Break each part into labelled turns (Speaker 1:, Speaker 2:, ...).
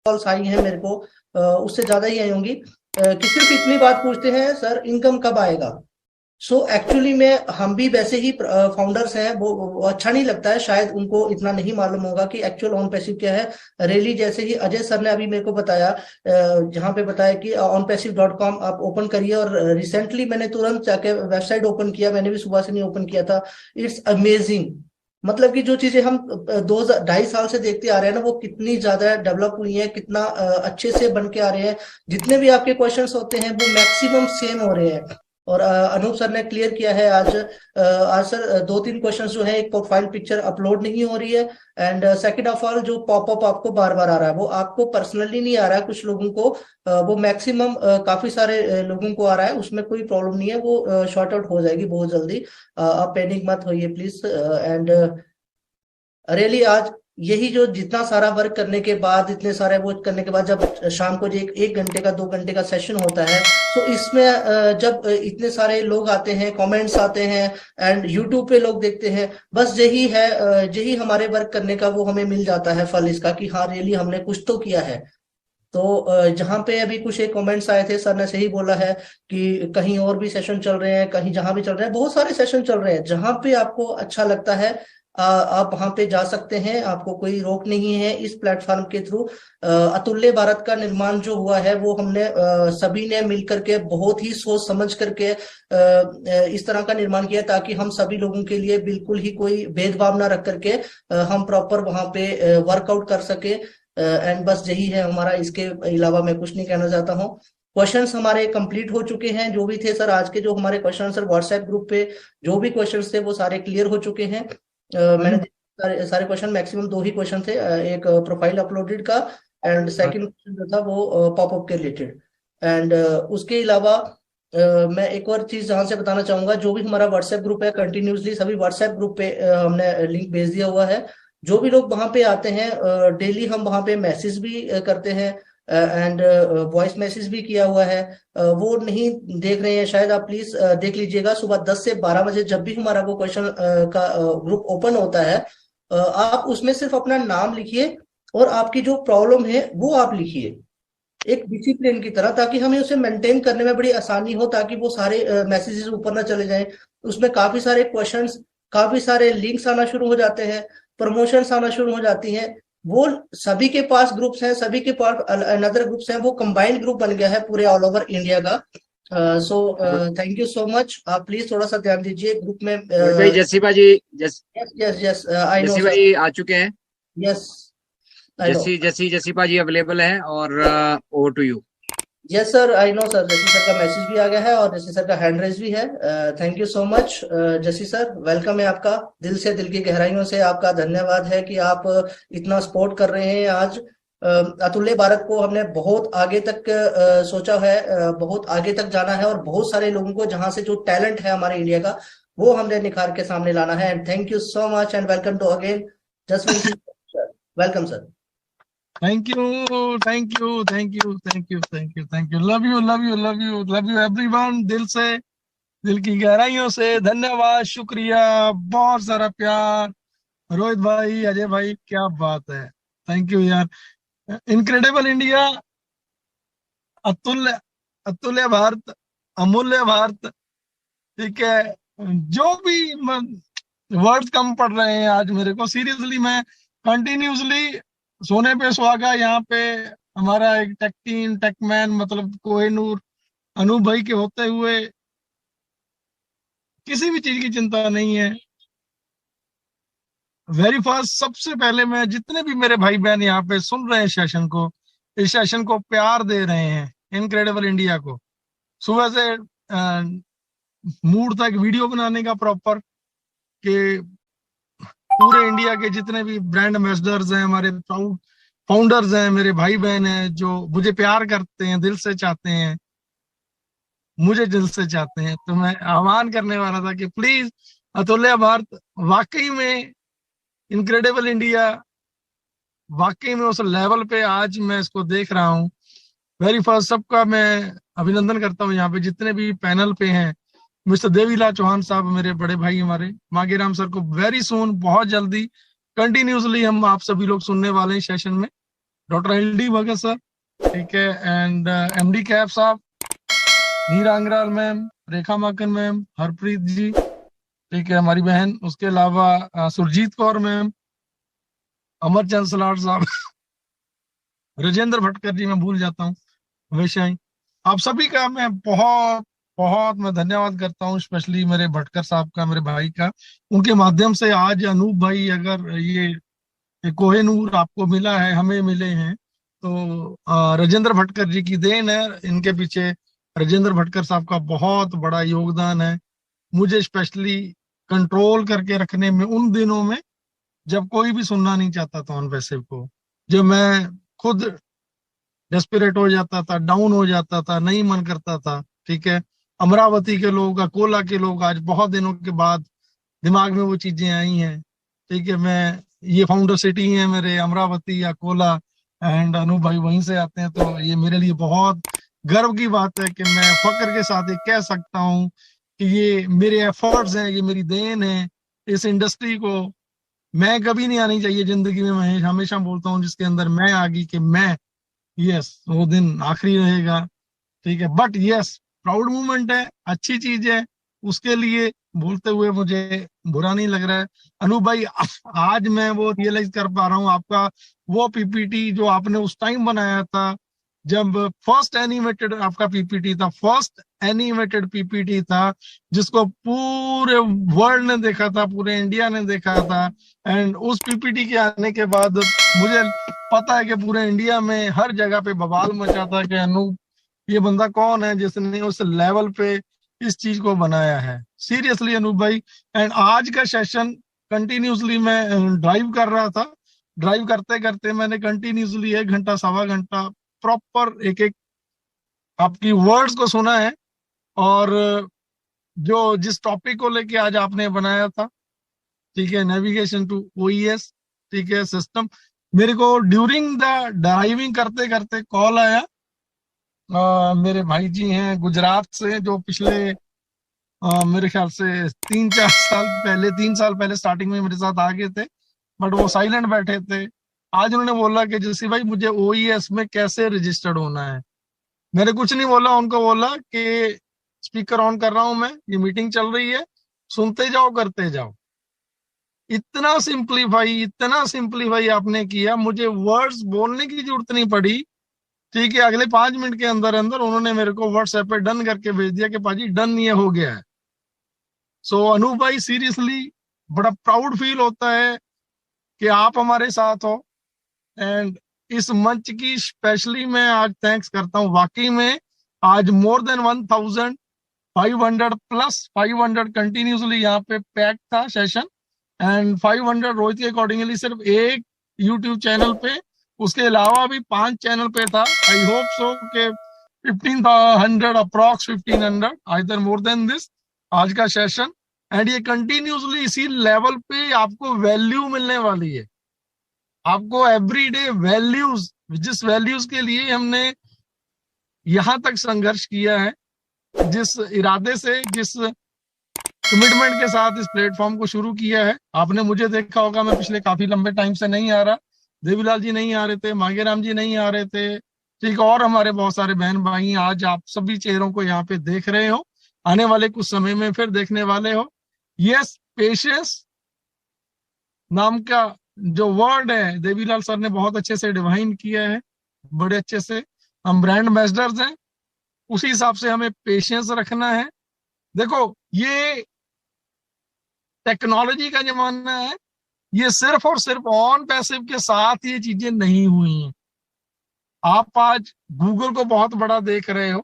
Speaker 1: Calls आई हैं मेरे को, उससे ज्यादा ही आई होंगी, कि सिर्फ इतनी बात पूछते हैं, सर इनकम कब आएगा। सो एक्चुअली में हम भी वैसे ही फाउंडर्स हैं, वो अच्छा नहीं लगता है, शायद उनको इतना नहीं मालूम होगा कि एक्चुअल ऑन पैसिव क्या है। रेली जैसे ही अजय सर ने अभी मेरे को बताया, जहां पे बताया कि onpassive.com आप ओपन करिए, और रिसेंटली मैंने तुरंत जाके वेबसाइट ओपन किया, मैंने भी सुबह से नहीं ओपन किया था। इट्स अमेजिंग, मतलब कि जो चीजें हम 2-2.5 साल से देखते आ रहे हैं ना, वो कितनी ज्यादा डेवलप हुई है, कितना अच्छे से बन के आ रहे हैं। जितने भी आपके क्वेश्चंस होते हैं वो मैक्सिमम सेम हो रहे हैं। और अनूप सर ने क्लियर किया है आज, आज सर 2-3 क्वेश्चंस जो है, एक प्रोफाइल पिक्चर अपलोड नहीं हो रही है, एंड सेकंड ऑफ ऑल जो पॉपअप आपको बार बार आ रहा है वो आपको पर्सनली नहीं आ रहा है, कुछ लोगों को वो मैक्सिमम काफी सारे लोगों को आ रहा है, उसमें कोई प्रॉब्लम नहीं है, वो शॉर्ट आउट हो जाएगी बहुत जल्दी। आप पैनिक मत होइए प्लीज। एंड रियली आज यही जो जितना सारा वर्क करने के बाद, इतने सारे वो करने के बाद, जब शाम को जो एक घंटे का 2 घंटे का सेशन होता है, तो इसमें जब इतने सारे लोग आते हैं, कमेंट्स आते हैं, एंड यूट्यूब पे लोग देखते हैं, बस यही है, यही हमारे वर्क करने का वो हमें मिल जाता है फल इसका, कि हाँ रियली हमने कुछ तो किया है। तो जहां पे अभी कुछ एक कमेंट्स आए थे, सर ने सही बोला है कि कहीं और भी सेशन चल रहे हैं, कहीं जहां भी चल रहे हैं, बहुत सारे सेशन चल रहे हैं, जहां पे आपको अच्छा लगता है आप वहां पे जा सकते हैं, आपको कोई रोक नहीं है। इस प्लेटफॉर्म के थ्रू अतुल्य भारत का निर्माण जो हुआ है, वो हमने सभी ने मिलकर के बहुत ही सोच समझ करके इस तरह का निर्माण किया, ताकि हम सभी लोगों के लिए बिल्कुल ही कोई भेदभाव ना रख करके हम प्रॉपर वहां पे वर्कआउट कर सके। एंड बस यही है हमारा, इसके अलावा मैं कुछ नहीं कहना चाहता हूँ। क्वेश्चंस हमारे कंप्लीट हो चुके हैं, जो भी थे सर आज के, जो हमारे क्वेश्चन सर व्हाट्सएप ग्रुप पे जो भी क्वेश्चंस थे वो सारे क्लियर हो चुके हैं। मैंने सारे क्वेश्चन, मैक्सिमम 2 ही क्वेश्चन थे, एक प्रोफाइल अपलोडेड का, एंड सेकंड क्वेश्चन जो था वो पॉपअप के रिलेटेड। एंड उसके अलावा मैं एक और चीज जहां से बताना चाहूंगा, जो भी हमारा व्हाट्सएप ग्रुप है, कंटिन्यूसली सभी व्हाट्सएप ग्रुप पे हमने लिंक भेज दिया हुआ है। जो भी लोग वहां पे आते हैं, डेली हम वहां पे मैसेज भी करते हैं, एंड वॉइस मैसेज भी किया हुआ है। वो नहीं देख रहे हैं शायद, आप प्लीज देख लीजिएगा, सुबह 10 से 12 बजे जब भी हमारा वो क्वेश्चन का ग्रुप ओपन होता है, आप उसमें सिर्फ अपना नाम लिखिए, और आपकी जो प्रॉब्लम है वो आप लिखिए एक डिसिप्लिन की तरह, ताकि हमें उसे मेंटेन करने में बड़ी आसानी हो, ताकि वो सारे मैसेजेस ऊपर ना चले जाएं। उसमें काफी सारे क्वेश्चंस, काफी सारे लिंक्स आना शुरू हो जाते हैं, प्रमोशंस आना शुरू हो जाती हैं। वो सभी के पास ग्रुप्स हैं, सभी के पास अनदर ग्रुप्स हैं, वो कंबाइंड ग्रुप बन गया है पूरे ऑल ओवर इंडिया का। So thank you so much. आप प्लीज थोड़ा सा ध्यान दीजिए ग्रुप में।
Speaker 2: भाई Jasiba ji,
Speaker 1: yes yes yes, I know
Speaker 2: Jasi
Speaker 1: sir.
Speaker 2: भाई आ चुके हैं।
Speaker 1: Yes I know.
Speaker 2: Jasiba ji available हैं, और over to you.
Speaker 1: Yes sir, I know sir, Jasi sir का मैसेज भी आ गया है, और जसी सर का हैंड रेज भी है। थैंक यू सो मच जसी सर, वेलकम है आपका, दिल से, दिल की गहराइयों से आपका धन्यवाद है कि आप इतना सपोर्ट कर रहे हैं। आज अतुल्य भारत को हमने बहुत आगे तक सोचा है, बहुत आगे तक जाना है, और बहुत सारे लोगों को, जहां से जो टैलेंट है हमारे इंडिया का, वो हमने निखार के सामने लाना है। And thank you so much, and welcome to again Jaswant Singh sir, welcome sir.
Speaker 3: Thank you, thank you, thank you, thank you, thank you, thank you. Love you, love you, love you, love you everyone, दिल से, दिल की गहराइयों से धन्यवाद, शुक्रिया, बहुत सारा प्यार। रोहित भाई, अजय भाई, क्या बात है, थैंक यू यार। इनक्रेडिबल इंडिया, अतुल्य, अतुल्य भारत, अमूल्य भारत, ठीक है। जो भी वर्ड्स कम पड़ रहे हैं आज मेरे को, सीरियसली मैं कंटिन्यूसली सोने पे सुहागा यहाँ पे हमारा एक टेक टीम, टेकमैन, मतलब कोहिनूर, अनूप भाई के होते हुए किसी भी चीज की चिंता नहीं है। वेरी फर्स्ट, सबसे पहले मैं, जितने भी मेरे भाई बहन यहाँ पे सुन रहे हैं सेशन को, इस सेशन को प्यार दे रहे हैं, इनक्रेडिबल इंडिया को, सुबह से मूड था एक वीडियो बनाने का प्रॉपर, कि पूरे इंडिया के जितने भी ब्रांड एम्बेसडर्स हैं, हमारे फाउंडर्स हैं, मेरे भाई बहन हैं, जो मुझे प्यार करते हैं, दिल से चाहते हैं, मुझे दिल से चाहते हैं, तो मैं आह्वान करने वाला था कि प्लीज अतुल्य भारत वाकई में, इनक्रेडिबल इंडिया वाकई में उस लेवल पे आज मैं इसको देख रहा हूँ। वेरी फर्स्ट, सबका मैं अभिनंदन करता हूँ यहाँ पे जितने भी पैनल पे हैं। मिस्टर देवीलाल चौहान साहब, मेरे बड़े भाई, हमारे मांगेराम सर को वेरी सून, बहुत जल्दी कंटिन्यूसली हम आप सभी लोग सुनने वाले हैं सेशन में। डॉक्टर LD भगत सर, ठीक है, एंड MD कैब साहब, नीरा अंगराल मैम, रेखा माकन मैम, हरप्रीत जी, ठीक है, हमारी बहन, उसके अलावा सुरजीत कौर मैम, अमरचंद सलार साहब, राजेंद्र भटकर जी, मैं भूल जाता हूँ हमेशा ही। आप सभी का मैं बहुत बहुत मैं धन्यवाद करता हूँ, स्पेशली मेरे भटकर साहब का, मेरे भाई का। उनके माध्यम से आज अनूप भाई, अगर ये कोहिनूर आपको मिला है, हमें मिले हैं, तो राजेंद्र भटकर जी की देन है। इनके पीछे राजेंद्र भटकर साहब का बहुत बड़ा योगदान है, मुझे स्पेशली कंट्रोल करके रखने में उन दिनों में, जब कोई भी सुनना नहीं चाहता था ऑन पैसिव को, जब मैं खुद डेस्परेट हो जाता था, डाउन हो जाता था, नहीं मन करता था, ठीक है। अमरावती के लोग, अकोला के लोग आज बहुत दिनों के बाद दिमाग में वो चीजें आई हैं, ठीक है। मैं, ये फाउंडर सिटी है मेरे, अमरावती, अकोला, एंड अनूप भाई वहीं से आते हैं, तो ये मेरे लिए बहुत गर्व की बात है कि मैं फख्र के साथ ये कह सकता हूँ कि ये मेरे एफर्ट्स हैं, ये मेरी देन है। इस इंडस्ट्री को मैं कभी नहीं आनी चाहिए जिंदगी में, मैं हमेशा बोलता हूँ जिसके अंदर मैं आ गई कि मैं, यस, वो दिन आखिरी रहेगा, ठीक है। बट यस, प्राउड मूवमेंट है, अच्छी चीज है, उसके लिए बोलते हुए मुझे बुरा नहीं लग रहा है। अनूप भाई, आज मैं वो रियलाइज कर पा रहा हूँ, आपका वो PPT जो आपने उस टाइम बनाया था, जब फर्स्ट एनिमेटेड आपका PPT था, फर्स्ट एनिमेटेड PPT था, जिसको पूरे वर्ल्ड ने देखा था, पूरे इंडिया ने देखा था। एंड उस PPT के आने के बाद मुझे पता है कि पूरे इंडिया में हर जगह पे बवाल मचा था कि अनूप, ये बंदा कौन है जिसने उस लेवल पे इस चीज को बनाया है। सीरियसली अनूप भाई। एंड आज का सेशन कंटिन्यूसली मैं ड्राइव कर रहा था, ड्राइव करते करते मैंने कंटिन्यूसली 1 घंटा, सवा घंटा प्रॉपर एक एक आपकी वर्ड्स को सुना है, और जो जिस टॉपिक को लेके आज आपने बनाया था, ठीक है, नेविगेशन टू OES, ठीक है, सिस्टम, मेरे को ड्यूरिंग द ड्राइविंग करते करते कॉल आया। मेरे भाई जी हैं गुजरात से, जो पिछले मेरे ख्याल से 3 साल पहले स्टार्टिंग में मेरे साथ आ गए थे, बट वो साइलेंट बैठे थे। आज उन्होंने बोला कि जैसे भाई मुझे OES में कैसे रजिस्टर्ड होना है। मैंने कुछ नहीं बोला, उनको बोला कि स्पीकर ऑन कर रहा हूं मैं, ये मीटिंग चल रही है, सुनते जाओ, करते जाओ। इतना सिंप्लीफाई आपने किया, मुझे वर्ड्स बोलने की जरूरत नहीं पड़ी, ठीक है। अगले 5 मिनट के अंदर अंदर उन्होंने मेरे को व्हाट्सएप पे डन करके भेज दिया कि पाजी डन, ये हो गया है। सो अनूप भाई, सीरियसली बड़ा प्राउड फील होता है कि आप हमारे साथ हो। एंड इस मंच की स्पेशली मैं आज थैंक्स करता हूँ। वाकई में आज मोर देन 1500 प्लस 500 कंटिन्यूसली यहाँ पे पैक था सेशन, एंड 500 रोहित के अकॉर्डिंगली सिर्फ एक यूट्यूब चैनल पे, उसके अलावा भी 5 चैनल पे था। आई होप सो के 1500 approx 1500 either more than this आज का सेशन। एंड ये कंटिन्यूसली इसी लेवल पे आपको वैल्यू मिलने वाली है, आपको एवरीडे वैल्यूज, जिस वैल्यूज के लिए हमने यहां तक संघर्ष किया है, जिस इरादे से, जिस कमिटमेंट के साथ इस प्लेटफॉर्म को शुरू किया है। आपने मुझे देखा होगा, मैं पिछले काफी लंबे टाइम से नहीं आ रहा, देवीलाल जी नहीं आ रहे थे, मांगेराम जी नहीं आ रहे थे, ठीक, और हमारे बहुत सारे बहन भाई, आज आप सभी चेहरों को यहाँ पे देख रहे हो, आने वाले कुछ समय में फिर देखने वाले हो। यस, पेशेंस नाम का जो वर्ड है, देवीलाल सर ने बहुत अच्छे से डिवाइन किया है, बड़े अच्छे से। हम ब्रांड एम्बेसडर्स हैं, उसी हिसाब से हमें पेशेंस रखना है। देखो, ये टेक्नोलॉजी का जमाना है, ये सिर्फ और सिर्फ ऑन पैसिव के साथ ये चीजें नहीं हुई हैं। आप आज गूगल को बहुत बड़ा देख रहे हो,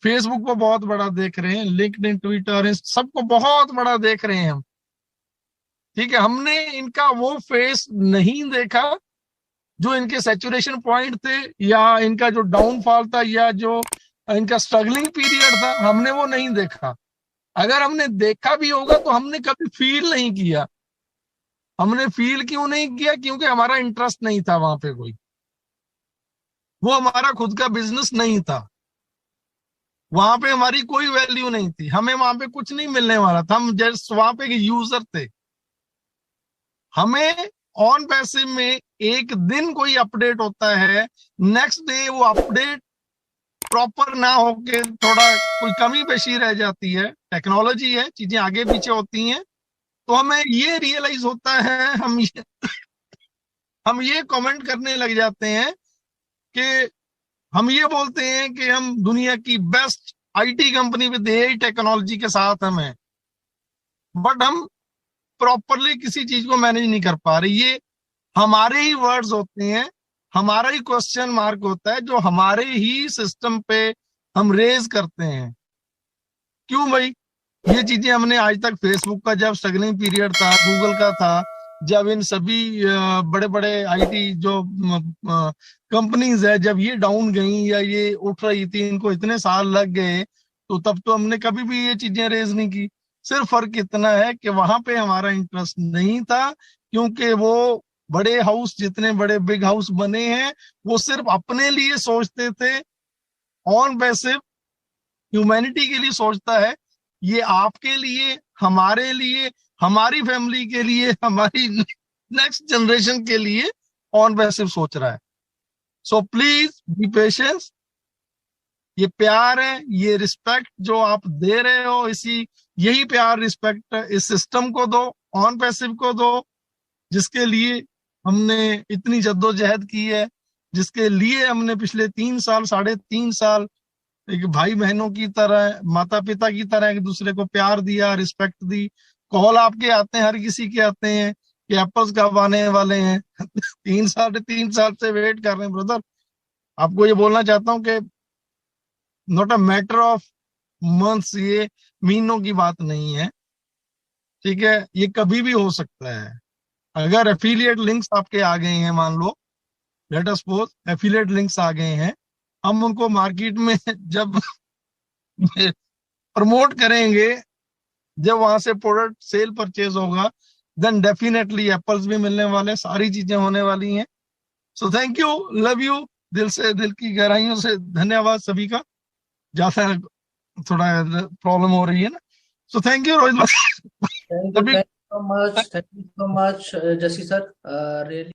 Speaker 3: फेसबुक को बहुत बड़ा देख रहे हैं, लिंक्डइन, ट्विटर, सबको बहुत बड़ा देख रहे हैं हम, ठीक है। हमने इनका वो फेस नहीं देखा जो इनके सैचुरेशन पॉइंट थे, या इनका जो डाउनफॉल था, या जो इनका स्ट्रगलिंग पीरियड था, हमने वो नहीं देखा। अगर हमने देखा भी होगा तो हमने कभी फील नहीं किया। हमने फील क्यों नहीं किया? क्योंकि हमारा इंटरेस्ट नहीं था वहां पे कोई, वो हमारा खुद का बिजनेस नहीं था, वहां पे हमारी कोई वैल्यू नहीं थी, हमें वहां पे कुछ नहीं मिलने वाला था, हम जस्ट वहां पे यूजर थे। हमें ऑन पैसिव में एक दिन कोई अपडेट होता है, नेक्स्ट डे वो अपडेट प्रॉपर ना होके थोड़ा कोई कमी पेशी रह जाती है। टेक्नोलॉजी है, चीजें आगे पीछे होती हैं, तो हमें ये रियलाइज होता है, हम ये कमेंट करने लग जाते हैं कि हम ये बोलते हैं कि हम दुनिया की best IT company with AI technology के साथ हम हैं, बट हम प्रॉपरली किसी चीज को मैनेज नहीं कर पा रहे। ये हमारे ही वर्ड्स होते हैं, हमारा ही क्वेश्चन मार्क होता है जो हमारे ही सिस्टम पे हम रेज करते हैं। क्यों भाई? ये चीजें हमने आज तक फेसबुक का जब स्ट्रगलिंग पीरियड था, गूगल का था, जब इन सभी बड़े बड़े आईटी जो कंपनीज है जब ये डाउन गई या ये उठ रही थी, इनको इतने साल लग गए, तो तब तो हमने कभी भी ये चीजें रेज नहीं की। सिर्फ फर्क इतना है कि वहां पे हमारा इंटरेस्ट नहीं था, क्योंकि वो बड़े हाउस, जितने बड़े बिग हाउस बने हैं, वो सिर्फ अपने लिए सोचते थे। ऑन बेसिव ह्यूमैनिटी के लिए सोचता है, ये आपके लिए, हमारे लिए, हमारी फैमिली के लिए, हमारी नेक्स्ट जनरेशन के लिए ऑन बेसिव सोच रहा है। So please be patience. ये प्यार है, ये रिस्पेक्ट जो आप दे रहे हो, यही प्यार रिस्पेक्ट इस सिस्टम को दो, ऑन पैसिव को दो, जिसके लिए हमने इतनी जद्दोजहद की है, जिसके लिए हमने पिछले 3 साल, 3.5 साल एक भाई बहनों की तरह, माता पिता की तरह एक दूसरे को प्यार दिया, रिस्पेक्ट दी। कॉल आपके आते हैं, हर किसी के आते हैं कि एप्पल्स कब आने वाले हैं। 3 साल से वेट कर रहे हैं ब्रदर। आपको ये बोलना चाहता हूँ कि not a matter of months, ये महीनों की बात नहीं है, ठीक है? ये कभी भी हो सकता है। अगर एफिलिएट लिंक्स आपके आ गए हैं, मान लो let us suppose affiliate links आ गए हैं, हम उनको मार्केट में जब प्रमोट करेंगे, जब वहां से प्रोडक्ट सेल परचेज होगा, देन डेफिनेटली एप्पल्स भी मिलने वाले, सारी चीजें होने वाली हैं। सो थैंक यू, लव यू, दिल से, दिल की गहराइयों से धन्यवाद सभी का। ज्यादा थोड़ा प्रॉब्लम हो रही है ना, सो थैंक यू रोहित भाई।
Speaker 1: थैंक यू सो मच, जसी सर, रियली